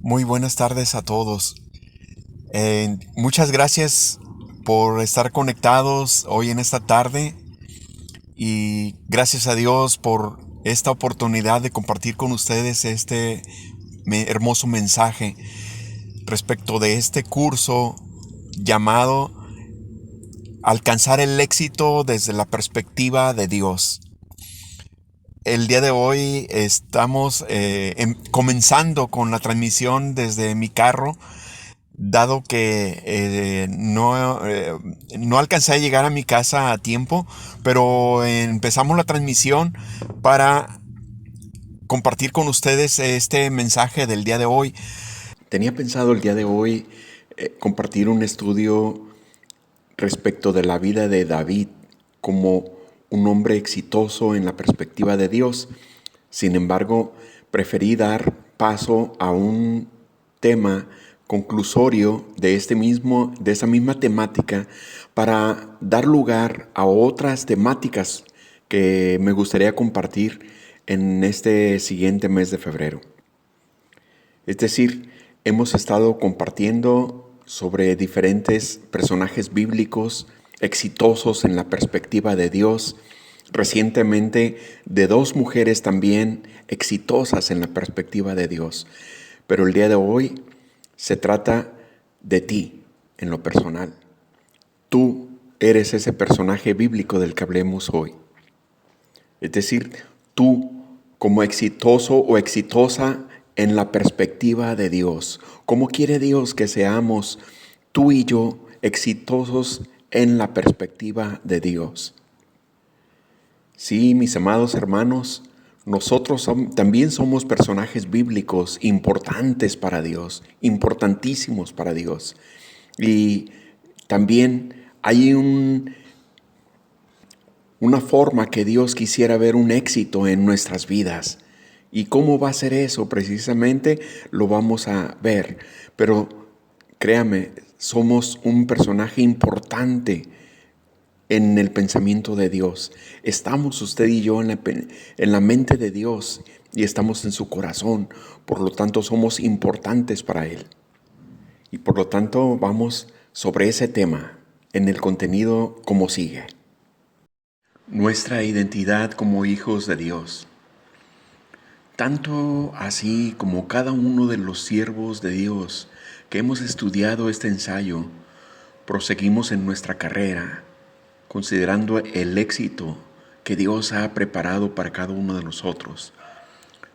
Muy buenas tardes a todos. Muchas gracias por estar conectados hoy en esta tarde y gracias a Dios por esta oportunidad de compartir con ustedes este hermoso mensaje respecto de este curso llamado Alcanzar el éxito desde la perspectiva de Dios. El día de hoy estamos comenzando con la transmisión desde mi carro, dado que no alcancé a llegar a mi casa a tiempo, pero empezamos la transmisión para compartir con ustedes este mensaje del día de hoy. Tenía pensado el día de hoy compartir un estudio respecto de la vida de David como un hombre exitoso en la perspectiva de Dios. Sin embargo, preferí dar paso a un tema conclusorio de esa misma temática para dar lugar a otras temáticas que me gustaría compartir en este siguiente mes de febrero. Es decir, hemos estado compartiendo sobre diferentes personajes bíblicos exitosos en la perspectiva de Dios, recientemente de dos mujeres también exitosas en la perspectiva de Dios. Pero el día de hoy se trata de ti en lo personal. Tú eres ese personaje bíblico del que hablemos hoy. Es decir, tú como exitoso o exitosa en la perspectiva de Dios. ¿Cómo quiere Dios que seamos tú y yo exitosos en la perspectiva de Dios? Sí, mis amados hermanos, nosotros también somos personajes bíblicos importantes para Dios, importantísimos para Dios. Y también hay una forma que Dios quisiera ver un éxito en nuestras vidas. ¿Y cómo va a ser eso? Precisamente lo vamos a ver. Pero créame, somos un personaje importante en el pensamiento de Dios. Estamos usted y yo en la mente de Dios y estamos en su corazón. Por lo tanto, somos importantes para Él. Y por lo tanto, vamos sobre ese tema en el contenido como sigue. Nuestra identidad como hijos de Dios. Tanto así como cada uno de los siervos de Dios que hemos estudiado este ensayo, proseguimos en nuestra carrera, considerando el éxito que Dios ha preparado para cada uno de nosotros,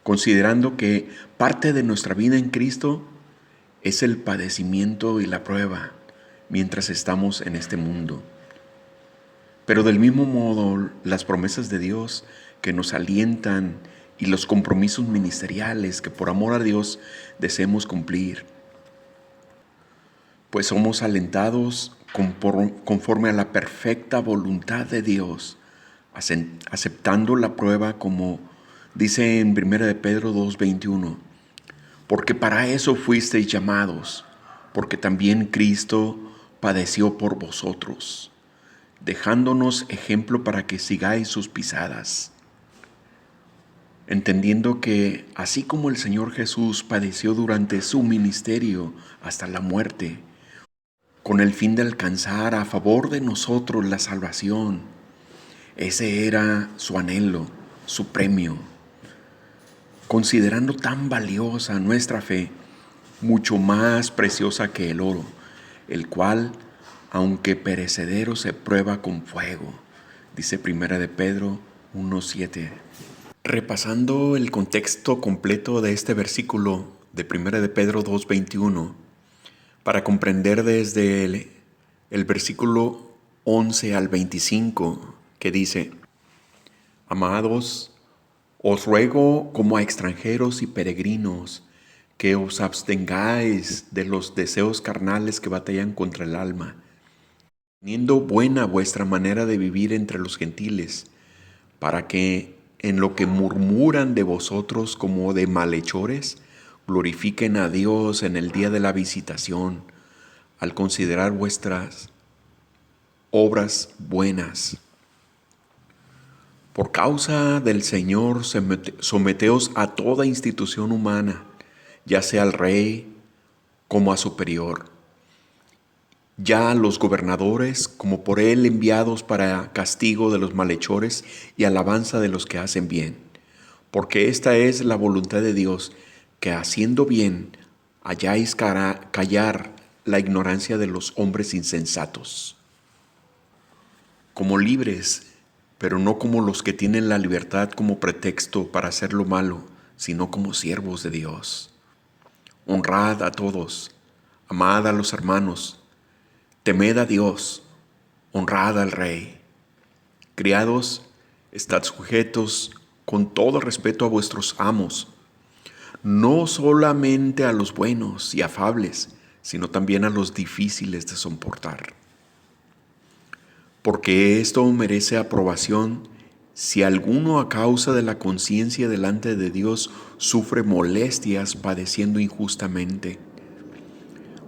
considerando que parte de nuestra vida en Cristo es el padecimiento y la prueba mientras estamos en este mundo. Pero del mismo modo, las promesas de Dios que nos alientan y los compromisos ministeriales que por amor a Dios deseemos cumplir, pues somos alentados conforme a la perfecta voluntad de Dios, aceptando la prueba como dice en 1 de Pedro 2:21, porque para eso fuisteis llamados, porque también Cristo padeció por vosotros, dejándonos ejemplo para que sigáis sus pisadas, entendiendo que así como el Señor Jesús padeció durante su ministerio hasta la muerte, con el fin de alcanzar a favor de nosotros la salvación. Ese era su anhelo, su premio. Considerando tan valiosa nuestra fe, mucho más preciosa que el oro, el cual, aunque perecedero, se prueba con fuego, dice 1 de Pedro 1:7. Repasando el contexto completo de este versículo de 1 de Pedro 2:21, para comprender desde el versículo 11 al 25, que dice: Amados, os ruego como a extranjeros y peregrinos que os abstengáis de los deseos carnales que batallan contra el alma, teniendo buena vuestra manera de vivir entre los gentiles, para que en lo que murmuran de vosotros como de malhechores, glorifiquen a Dios en el día de la visitación, al considerar vuestras obras buenas. Por causa del Señor, someteos a toda institución humana ya sea al rey como a superior, ya a los gobernadores como por él enviados para castigo de los malhechores y alabanza de los que hacen bien. Porque esta es la voluntad de Dios, que haciendo bien halláis callar la ignorancia de los hombres insensatos. Como libres, pero no como los que tienen la libertad como pretexto para hacer lo malo, sino como siervos de Dios. Honrad a todos, amad a los hermanos, temed a Dios, honrad al Rey. Criados, estad sujetos con todo respeto a vuestros amos, no solamente a los buenos y afables, sino también a los difíciles de soportar. Porque esto merece aprobación si alguno a causa de la conciencia delante de Dios sufre molestias padeciendo injustamente.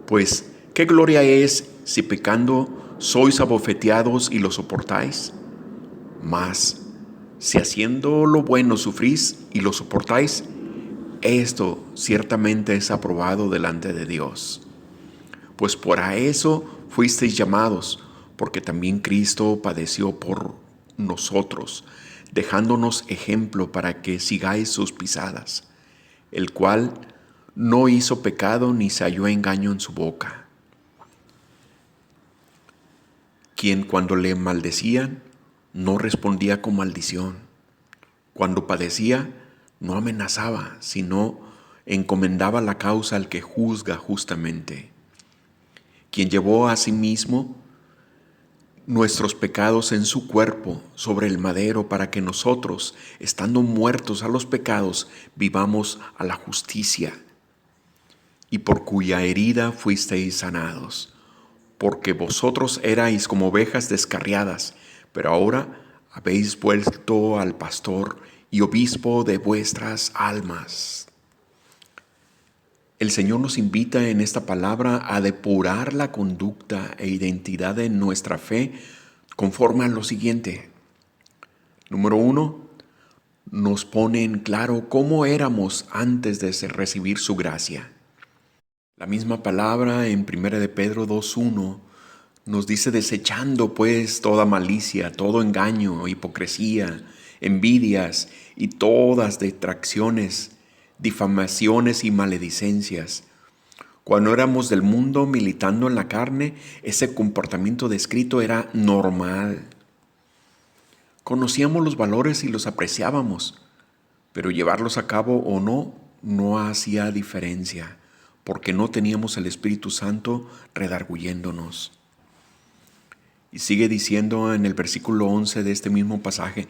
Pues, ¿qué gloria es si pecando sois abofeteados y lo soportáis? Mas, si haciendo lo bueno sufrís y lo soportáis, esto ciertamente es aprobado delante de Dios. Pues por a eso fuisteis llamados, porque también Cristo padeció por nosotros, dejándonos ejemplo para que sigáis sus pisadas, el cual no hizo pecado ni se halló engaño en su boca, quien cuando le maldecían no respondía con maldición, cuando padecía no amenazaba, sino encomendaba la causa al que juzga justamente, quien llevó a sí mismo nuestros pecados en su cuerpo sobre el madero para que nosotros, estando muertos a los pecados, vivamos a la justicia, y por cuya herida fuisteis sanados, porque vosotros erais como ovejas descarriadas, pero ahora habéis vuelto al pastor y obispo de vuestras almas. El Señor nos invita en esta palabra a depurar la conducta e identidad de nuestra fe conforme a lo siguiente. Número 1, nos pone en claro cómo éramos antes de recibir su gracia. La misma palabra en 1 de Pedro 2:1 nos dice: desechando pues toda malicia, todo engaño, hipocresía, envidias y todas detracciones, difamaciones y maledicencias. Cuando éramos del mundo militando en la carne, ese comportamiento descrito era normal. Conocíamos los valores y los apreciábamos, pero llevarlos a cabo o no hacía diferencia, porque no teníamos el Espíritu Santo redarguyéndonos. Y sigue diciendo en el versículo 11 de este mismo pasaje: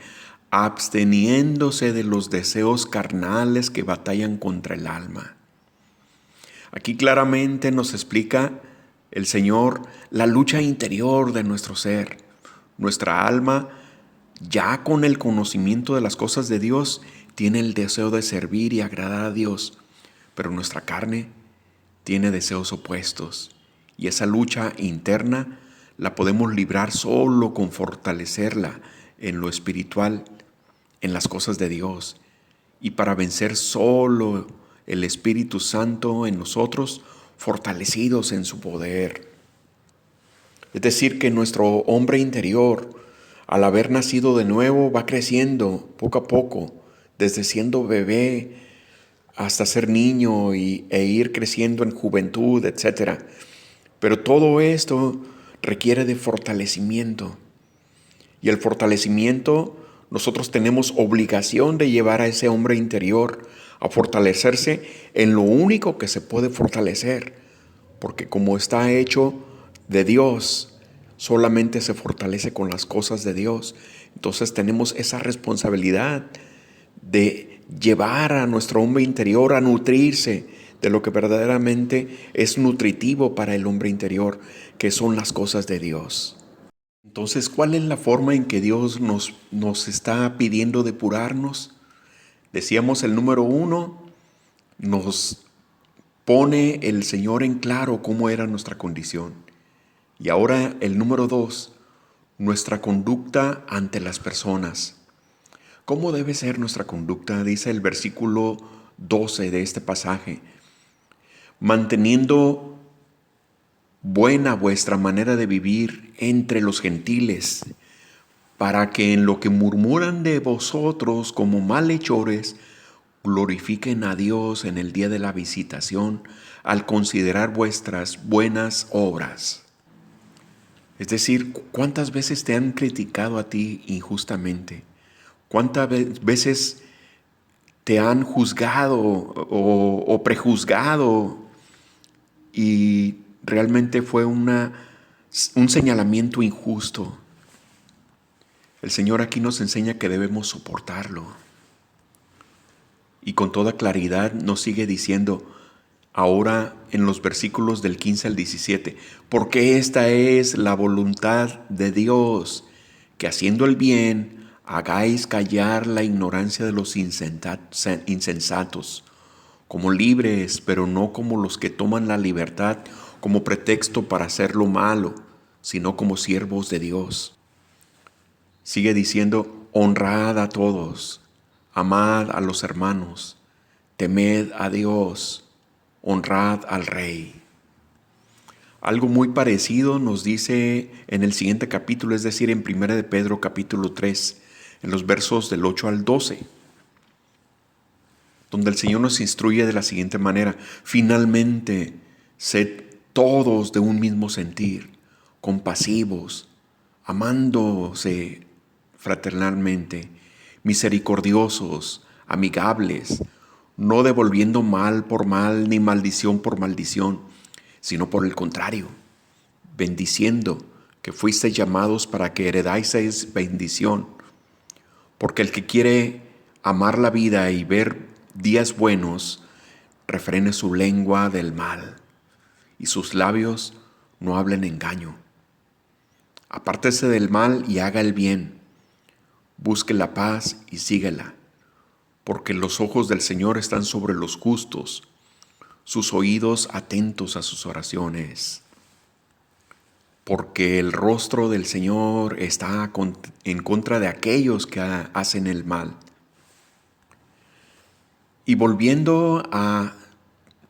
absteniéndose de los deseos carnales que batallan contra el alma. Aquí claramente nos explica el Señor la lucha interior de nuestro ser. Nuestra alma, ya con el conocimiento de las cosas de Dios, tiene el deseo de servir y agradar a Dios, pero nuestra carne tiene deseos opuestos, y esa lucha interna la podemos librar solo con fortalecerla en lo espiritual, en las cosas de Dios, y para vencer solo el Espíritu Santo en nosotros, fortalecidos en su poder. Es decir, que nuestro hombre interior, al haber nacido de nuevo, va creciendo poco a poco, desde siendo bebé hasta ser niño e ir creciendo en juventud, etc. Pero todo esto requiere de fortalecimiento. Y el fortalecimiento, nosotros tenemos obligación de llevar a ese hombre interior a fortalecerse en lo único que se puede fortalecer, porque como está hecho de Dios, solamente se fortalece con las cosas de Dios. Entonces tenemos esa responsabilidad de llevar a nuestro hombre interior a nutrirse de lo que verdaderamente es nutritivo para el hombre interior, que son las cosas de Dios. Entonces, ¿cuál es la forma en que Dios nos está pidiendo depurarnos? Decíamos, el número 1, nos pone el Señor en claro cómo era nuestra condición. Y ahora el número 2, nuestra conducta ante las personas. ¿Cómo debe ser nuestra conducta? Dice el versículo 12 de este pasaje: manteniendo buena vuestra manera de vivir entre los gentiles, para que en lo que murmuran de vosotros como malhechores, glorifiquen a Dios en el día de la visitación al considerar vuestras buenas obras. Es decir, ¿cuántas veces te han criticado a ti injustamente? ¿Cuántas veces te han juzgado o prejuzgado y realmente fue un señalamiento injusto? El Señor aquí nos enseña que debemos soportarlo. Y con toda claridad nos sigue diciendo ahora en los versículos del 15 al 17, porque esta es la voluntad de Dios, que haciendo el bien hagáis callar la ignorancia de los insensatos, como libres, pero no como los que toman la libertad como pretexto para hacer lo malo, sino como siervos de Dios. Sigue diciendo, honrad a todos, amad a los hermanos, temed a Dios, honrad al Rey. Algo muy parecido nos dice en el siguiente capítulo, es decir, en 1 de Pedro capítulo 3, en los versos del 8 al 12, donde el Señor nos instruye de la siguiente manera: finalmente, sed todos de un mismo sentir, compasivos, amándose fraternalmente, misericordiosos, amigables, no devolviendo mal por mal ni maldición por maldición, sino por el contrario, bendiciendo, que fuisteis llamados para que heredaseis bendición. Porque el que quiere amar la vida y ver días buenos, refrene su lengua del mal, y sus labios no hablen engaño. Apártese del mal y haga el bien. Busque la paz y síguela, porque los ojos del Señor están sobre los justos, sus oídos atentos a sus oraciones. Porque el rostro del Señor está en contra de aquellos que hacen el mal. Y volviendo a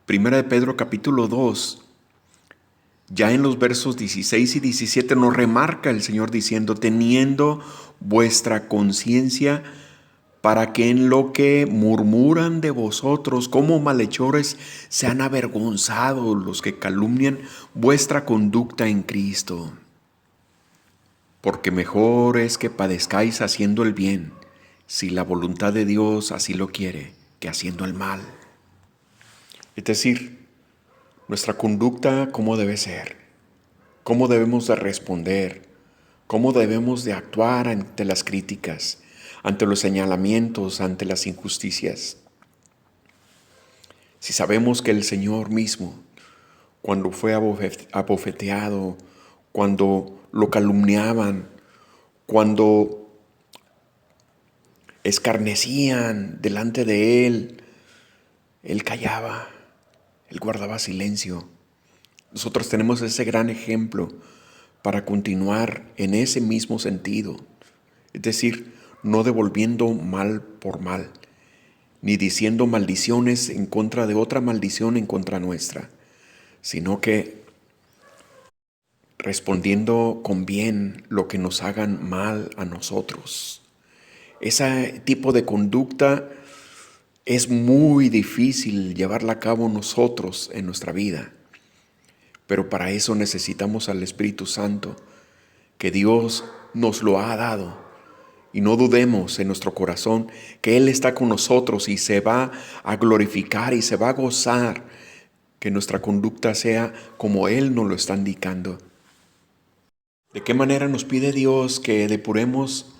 1 de Pedro capítulo 2, ya en los versos 16 y 17 nos remarca el Señor diciendo, teniendo vuestra conciencia, para que en lo que murmuran de vosotros como malhechores sean avergonzados los que calumnian vuestra conducta en Cristo. Porque mejor es que padezcáis haciendo el bien, si la voluntad de Dios así lo quiere, que haciendo el mal. Es decir, nuestra conducta, ¿cómo debe ser? ¿Cómo debemos de responder? ¿Cómo debemos de actuar ante las críticas, ante los señalamientos, ante las injusticias? Si sabemos que el Señor mismo, cuando fue abofeteado, cuando lo calumniaban, cuando escarnecían delante de Él callaba, Él guardaba silencio. Nosotros tenemos ese gran ejemplo para continuar en ese mismo sentido. Es decir, no devolviendo mal por mal, ni diciendo maldiciones en contra de otra maldición en contra nuestra, sino que respondiendo con bien lo que nos hagan mal a nosotros. Ese tipo de conducta es muy difícil llevarla a cabo nosotros en nuestra vida, pero para eso necesitamos al Espíritu Santo, que Dios nos lo ha dado. Y no dudemos en nuestro corazón que Él está con nosotros y se va a glorificar y se va a gozar que nuestra conducta sea como Él nos lo está indicando. ¿De qué manera nos pide Dios que depuremos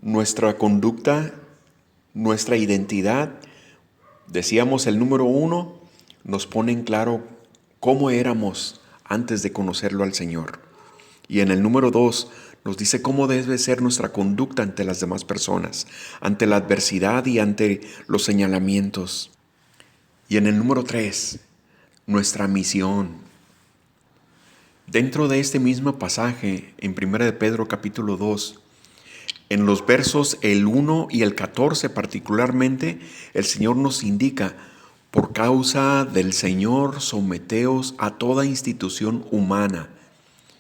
nuestra conducta, nuestra identidad? Decíamos, el número 1 nos pone en claro cómo éramos antes de conocerlo al Señor. Y en el número 2 nos dice cómo debe ser nuestra conducta ante las demás personas, ante la adversidad y ante los señalamientos. Y en el número 3, nuestra misión. Dentro de este mismo pasaje, en 1 de Pedro capítulo 2, en los versos el 1 y el 14 particularmente, el Señor nos indica, Por causa del Señor, someteos a toda institución humana,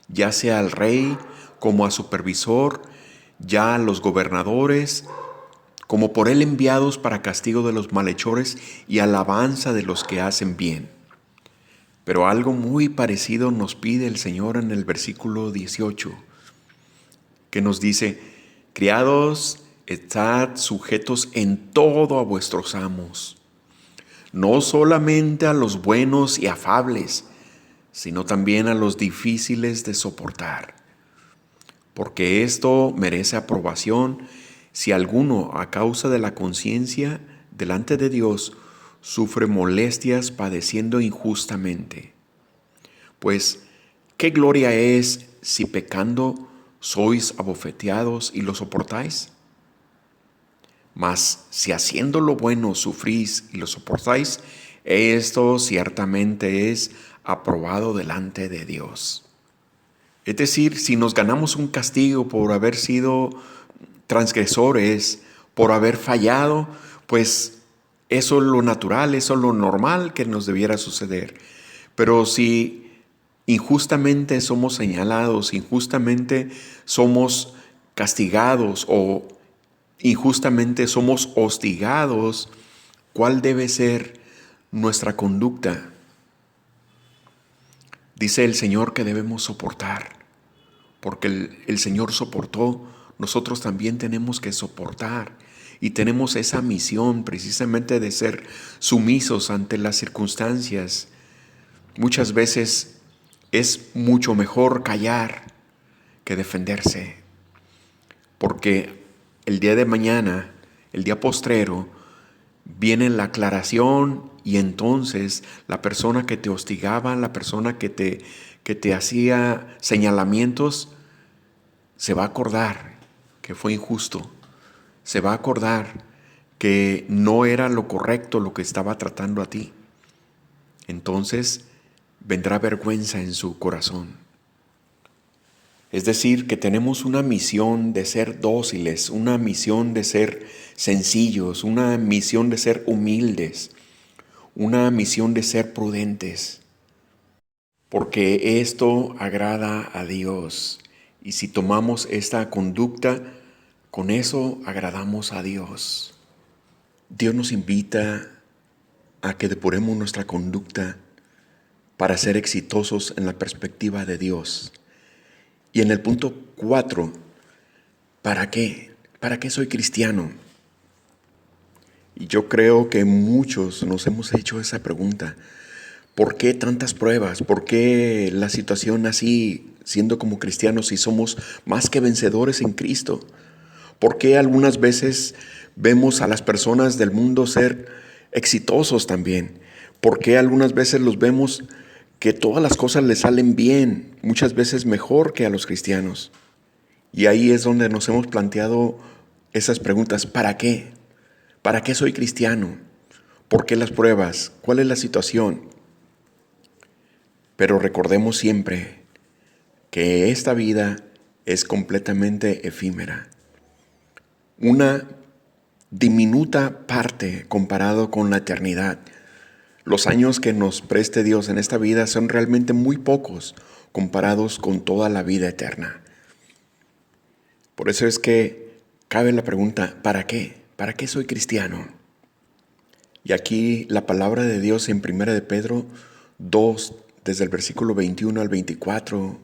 ya sea al rey como a supervisor, ya a los gobernadores, como por él enviados para castigo de los malhechores y alabanza de los que hacen bien. Pero algo muy parecido nos pide el Señor en el versículo 18, que nos dice: criados, estad sujetos en todo a vuestros amos, no solamente a los buenos y afables, sino también a los difíciles de soportar, porque esto merece aprobación si alguno, a causa de la conciencia delante de Dios, sufre molestias padeciendo injustamente. Pues, ¿qué gloria es si pecando sois abofeteados y lo soportáis? Mas si haciendo lo bueno sufrís y lo soportáis, esto ciertamente es aprobado delante de Dios. Es decir, si nos ganamos un castigo por haber sido transgresores, por haber fallado, pues eso es lo natural, eso es lo normal que nos debiera suceder. Pero si injustamente somos señalados, injustamente somos castigados o injustamente somos hostigados, ¿cuál debe ser nuestra conducta? Dice el Señor que debemos soportar, porque el Señor soportó, nosotros también tenemos que soportar. Y tenemos esa misión precisamente de ser sumisos ante las circunstancias. Muchas veces es mucho mejor callar que defenderse, porque el día de mañana, el día postrero, viene la aclaración y entonces la persona que te hostigaba, la persona que te hacía señalamientos, se va a acordar que fue injusto, se va a acordar que no era lo correcto lo que estaba tratando a ti. Entonces vendrá vergüenza en su corazón. Es decir, que tenemos una misión de ser dóciles, una misión de ser sencillos, una misión de ser humildes, una misión de ser prudentes, porque esto agrada a Dios. Y si tomamos esta conducta, con eso agradamos a Dios. Dios nos invita a que depuremos nuestra conducta para ser exitosos en la perspectiva de Dios. Y en el punto 4, ¿para qué? ¿Para qué soy cristiano? Y yo creo que muchos nos hemos hecho esa pregunta. ¿Por qué tantas pruebas? ¿Por qué la situación así, siendo como cristianos, si somos más que vencedores en Cristo? ¿Por qué algunas veces vemos a las personas del mundo ser exitosos también? ¿Por qué algunas veces los vemos que todas las cosas les salen bien, muchas veces mejor que a los cristianos? Y ahí es donde nos hemos planteado esas preguntas. ¿Para qué? ¿Para qué soy cristiano? ¿Por qué las pruebas? ¿Cuál es la situación? Pero recordemos siempre que esta vida es completamente efímera. Una diminuta parte comparado con la eternidad. Los años que nos preste Dios en esta vida son realmente muy pocos comparados con toda la vida eterna. Por eso es que cabe la pregunta, ¿para qué? ¿Para qué soy cristiano? Y aquí la palabra de Dios en 1 de Pedro 2, desde el versículo 21 al 24,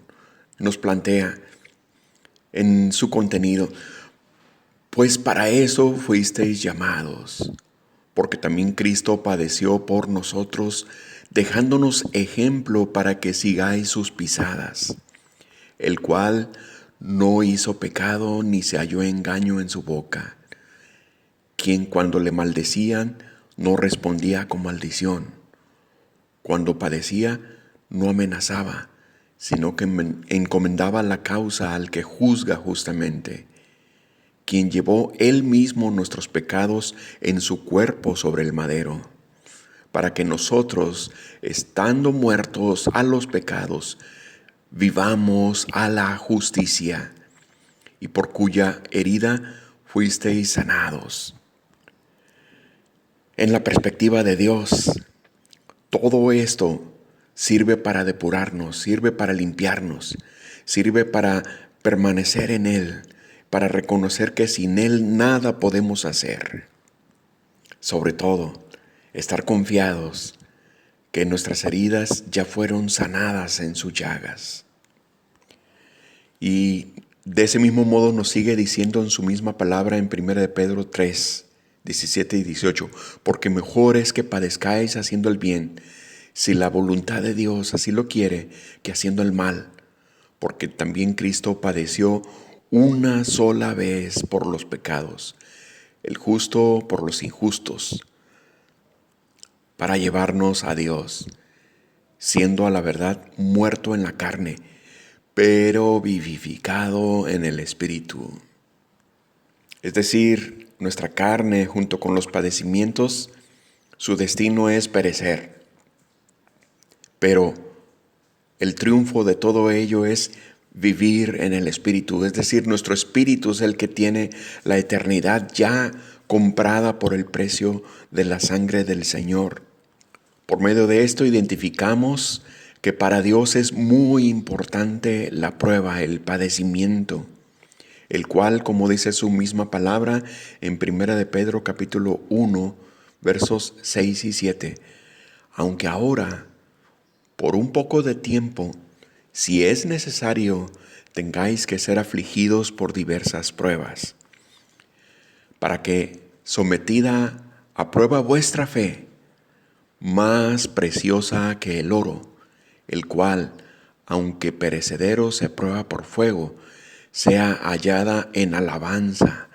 nos plantea en su contenido: pues para eso fuisteis llamados, porque también Cristo padeció por nosotros, dejándonos ejemplo para que sigáis sus pisadas, el cual no hizo pecado ni se halló engaño en su boca, quien cuando le maldecían no respondía con maldición, cuando padecía no amenazaba, sino que encomendaba la causa al que juzga justamente, quien llevó él mismo nuestros pecados en su cuerpo sobre el madero, para que nosotros, estando muertos a los pecados, vivamos a la justicia, y por cuya herida fuisteis sanados. en la perspectiva de Dios, todo esto sirve para depurarnos, sirve para limpiarnos, sirve para permanecer en Él, para reconocer que sin Él nada podemos hacer. Sobre todo, estar confiados que nuestras heridas ya fueron sanadas en sus llagas. Y de ese mismo modo nos sigue diciendo en su misma palabra en 1 de Pedro 3, 17 y 18, porque mejor es que padezcáis haciendo el bien, si la voluntad de Dios así lo quiere, que haciendo el mal, porque también Cristo padeció una sola vez por los pecados, el justo por los injustos, para llevarnos a Dios, siendo a la verdad muerto en la carne, pero vivificado en el Espíritu. Es decir, nuestra carne junto con los padecimientos, su destino es perecer. Pero el triunfo de todo ello es vivir en el Espíritu. Es decir, nuestro Espíritu es el que tiene la eternidad ya comprada por el precio de la sangre del Señor. Por medio de esto identificamos que para Dios es muy importante la prueba, el padecimiento, el cual, como dice su misma palabra en 1 de Pedro capítulo 1, versos 6 y 7, aunque ahora, por un poco de tiempo, si es necesario, tengáis que ser afligidos por diversas pruebas, para que, sometida a prueba vuestra fe, más preciosa que el oro, el cual, aunque perecedero se prueba por fuego, sea hallada en alabanza,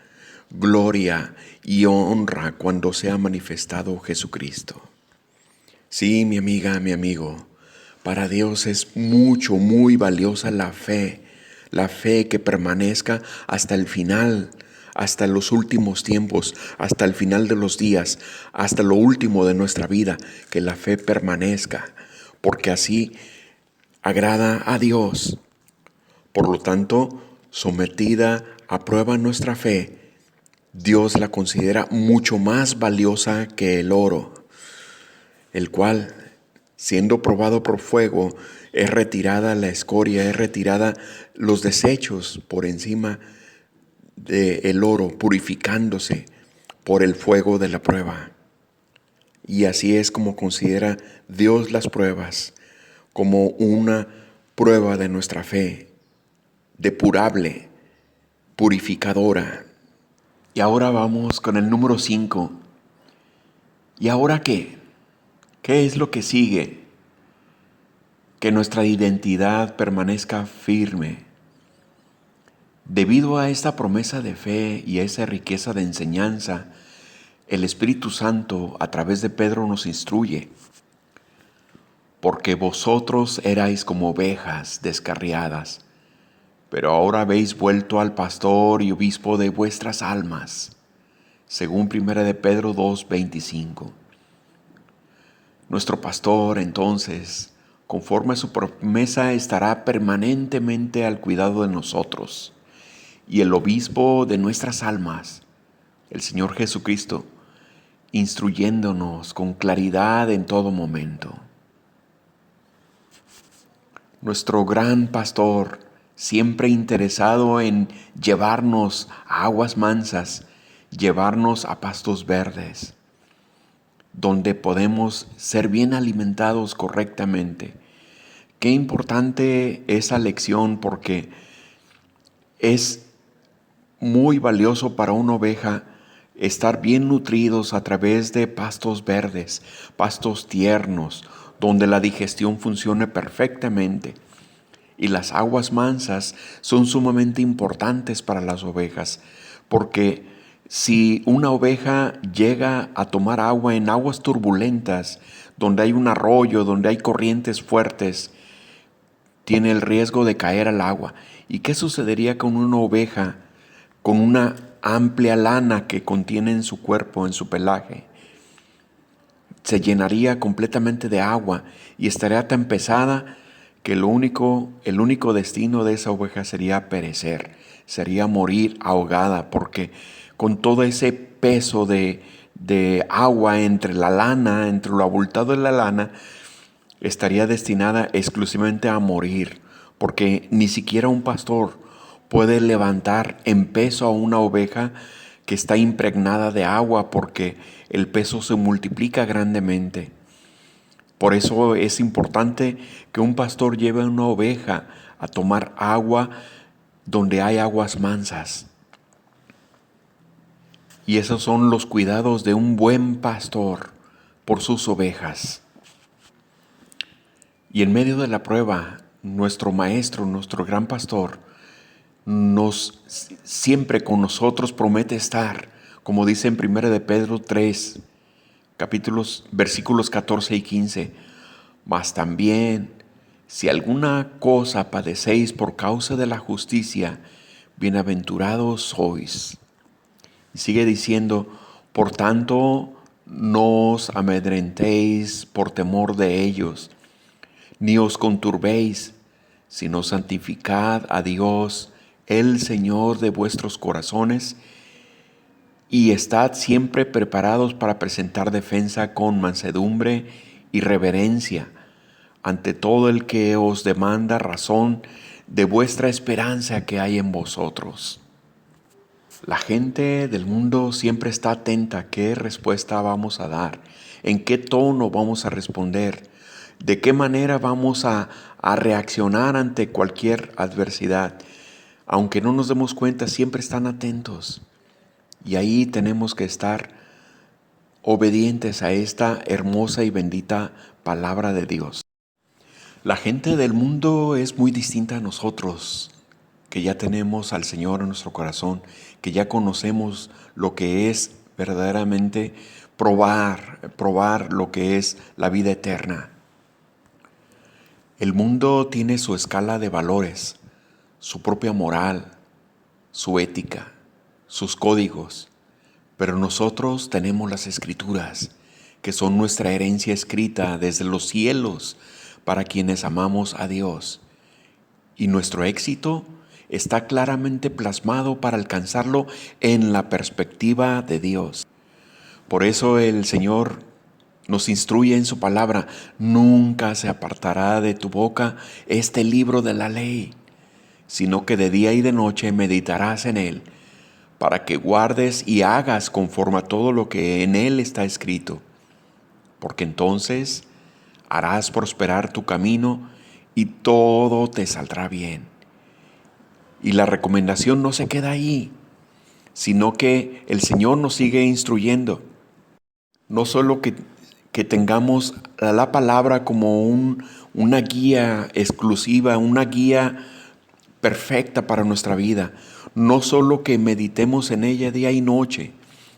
gloria y honra cuando sea manifestado Jesucristo. Sí, mi amiga, mi amigo, para Dios es muy valiosa la fe que permanezca hasta el final, hasta los últimos tiempos, hasta el final de los días, hasta lo último de nuestra vida, que la fe permanezca, porque así agrada a Dios. Por lo tanto, sometida a prueba nuestra fe, Dios la considera mucho más valiosa que el oro, el cual, siendo probado por fuego, es retirada la escoria, es retirada los desechos por encima del oro, purificándose por el fuego de la prueba. Y así es como considera Dios las pruebas, como una prueba de nuestra fe, depurable, purificadora. Y ahora vamos con el número 5. ¿Y ahora qué? ¿Qué es lo que sigue? Que nuestra identidad permanezca firme. Debido a esta promesa de fe y a esa riqueza de enseñanza, el Espíritu Santo a través de Pedro nos instruye. Porque vosotros erais como ovejas descarriadas, pero ahora habéis vuelto al pastor y obispo de vuestras almas, según 1 de Pedro 2:25. Nuestro pastor, entonces, conforme a su promesa, estará permanentemente al cuidado de nosotros, y el obispo de nuestras almas, el Señor Jesucristo, instruyéndonos con claridad en todo momento. Nuestro gran pastor, siempre interesado en llevarnos a aguas mansas, llevarnos a pastos verdes, donde podemos ser bien alimentados correctamente. Qué importante esa lección, porque es muy valioso para una oveja estar bien nutridos a través de pastos verdes, pastos tiernos, donde la digestión funcione perfectamente. Y las aguas mansas son sumamente importantes para las ovejas, porque si una oveja llega a tomar agua en aguas turbulentas, donde hay un arroyo, donde hay corrientes fuertes, tiene el riesgo de caer al agua. ¿Y qué sucedería con una oveja con una amplia lana que contiene en su cuerpo, en su pelaje? Se llenaría completamente de agua y estaría tan pesada que el único destino de esa oveja sería perecer, sería morir ahogada, porque con todo ese peso de de agua entre la lana, entre lo abultado de la lana, estaría destinada exclusivamente a morir, porque ni siquiera un pastor puede levantar en peso a una oveja que está impregnada de agua, porque el peso se multiplica grandemente. Por eso es importante que un pastor lleve a una oveja a tomar agua donde hay aguas mansas. Y esos son los cuidados de un buen pastor por sus ovejas. Y en medio de la prueba, nuestro maestro, nuestro gran pastor, siempre con nosotros promete estar, como dice en 1 de Pedro 3, versículos 14 y 15. Mas también, si alguna cosa padecéis por causa de la justicia, bienaventurados sois. Y sigue diciendo, por tanto, no os amedrentéis por temor de ellos, ni os conturbéis, sino santificad a Dios, el Señor de vuestros corazones, y estad siempre preparados para presentar defensa con mansedumbre y reverencia ante todo el que os demanda razón de vuestra esperanza que hay en vosotros. La gente del mundo siempre está atenta a qué respuesta vamos a dar, en qué tono vamos a responder, de qué manera vamos a reaccionar ante cualquier adversidad. Aunque no nos demos cuenta, siempre están atentos. Y ahí tenemos que estar obedientes a esta hermosa y bendita palabra de Dios. La gente del mundo es muy distinta a nosotros, que ya tenemos al Señor en nuestro corazón, que ya conocemos lo que es verdaderamente probar lo que es la vida eterna. El mundo tiene su escala de valores, su propia moral, su ética, sus códigos, pero nosotros tenemos las Escrituras, que son nuestra herencia escrita desde los cielos para quienes amamos a Dios. Y nuestro éxito está claramente plasmado para alcanzarlo en la perspectiva de Dios. Por eso el Señor nos instruye en su palabra: nunca se apartará de tu boca este libro de la ley, sino que de día y de noche meditarás en él, para que guardes y hagas conforme a todo lo que en él está escrito, porque entonces harás prosperar tu camino y todo te saldrá bien. Y la recomendación no se queda ahí, sino que el Señor nos sigue instruyendo. No solo que tengamos la palabra como una guía exclusiva, una guía perfecta para nuestra vida. No solo que meditemos en ella día y noche,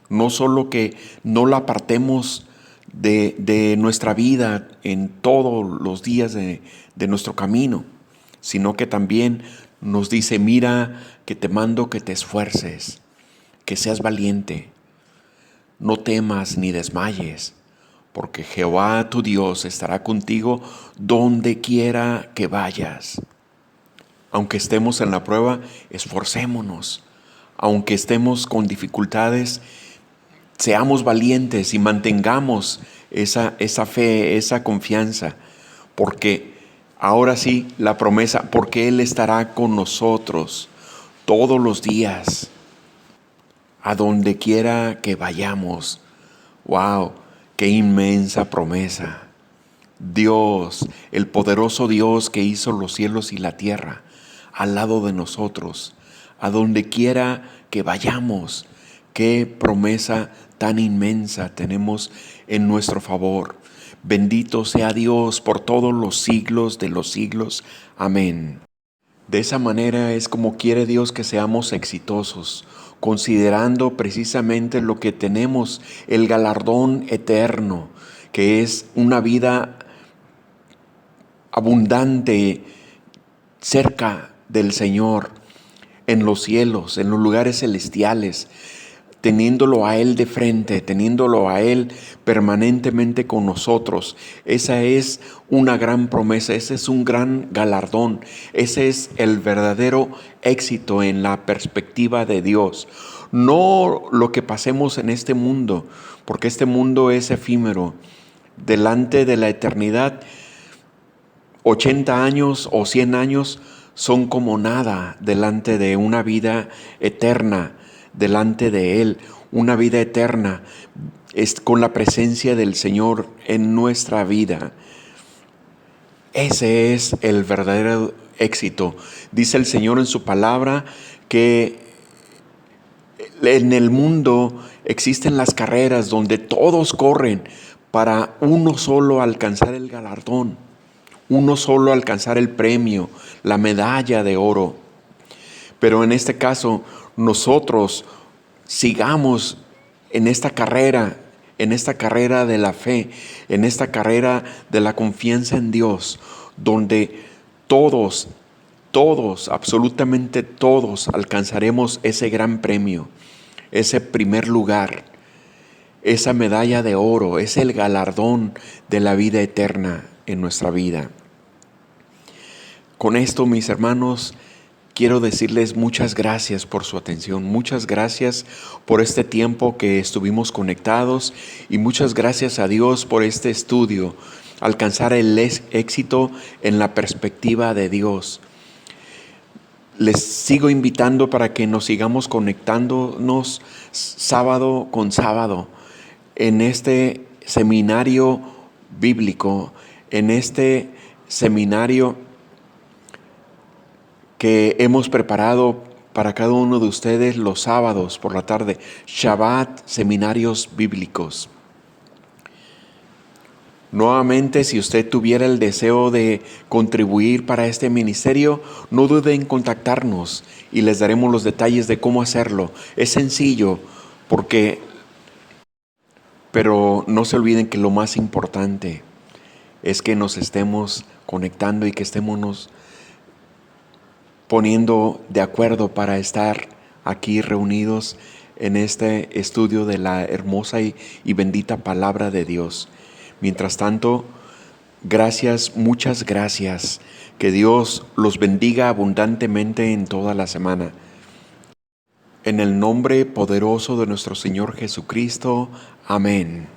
no solo que no la apartemos de nuestra vida en todos los días de nuestro camino, sino que también nos dice: mira, que te mando que te esfuerces, que seas valiente, no temas ni desmayes, porque Jehová tu Dios estará contigo donde quiera que vayas. Aunque estemos en la prueba, esforcémonos. Aunque estemos con dificultades, seamos valientes y mantengamos esa fe, esa confianza, porque ahora sí, la promesa, porque Él estará con nosotros todos los días, a donde quiera que vayamos. ¡Wow! ¡Qué inmensa promesa! Dios, el poderoso Dios que hizo los cielos y la tierra, al lado de nosotros, a donde quiera que vayamos. ¡Qué promesa tan inmensa tenemos en nuestro favor! Bendito sea Dios por todos los siglos de los siglos. Amén. De esa manera es como quiere Dios que seamos exitosos, considerando precisamente lo que tenemos, el galardón eterno, que es una vida abundante cerca del Señor, en los cielos, en los lugares celestiales, teniéndolo a Él de frente, teniéndolo a Él permanentemente con nosotros. Esa es una gran promesa, ese es un gran galardón, ese es el verdadero éxito en la perspectiva de Dios. no lo que pasemos en este mundo, porque este mundo es efímero. Delante de la eternidad, 80 años o 100 años son como nada delante de una vida eterna, delante de Él. Una vida eterna es con la presencia del Señor en nuestra vida. Ese es el verdadero éxito. Dice el Señor en su palabra que en el mundo existen las carreras donde todos corren para uno solo alcanzar el galardón, uno solo alcanzar el premio, la medalla de oro. Pero en este caso, nosotros sigamos en esta carrera de la fe, en esta carrera de la confianza en Dios, donde todos, absolutamente todos alcanzaremos ese gran premio, ese primer lugar, esa medalla de oro, es el galardón de la vida eterna en nuestra vida. Con esto, mis hermanos, quiero decirles muchas gracias por su atención, muchas gracias por este tiempo que estuvimos conectados y muchas gracias a Dios por este estudio, alcanzar el éxito en la perspectiva de Dios. Les sigo invitando para que nos sigamos conectándonos sábado con sábado en este seminario bíblico, en este seminario que hemos preparado para cada uno de ustedes los sábados por la tarde, Shabbat, seminarios bíblicos. Nuevamente, si usted tuviera el deseo de contribuir para este ministerio, no dude en contactarnos y les daremos los detalles de cómo hacerlo. Es sencillo, pero no se olviden que lo más importante es que nos estemos conectando y que estemos poniendo de acuerdo para estar aquí reunidos en este estudio de la hermosa y bendita palabra de Dios. Mientras tanto, gracias, muchas gracias. Que Dios los bendiga abundantemente en toda la semana. En el nombre poderoso de nuestro Señor Jesucristo. Amén.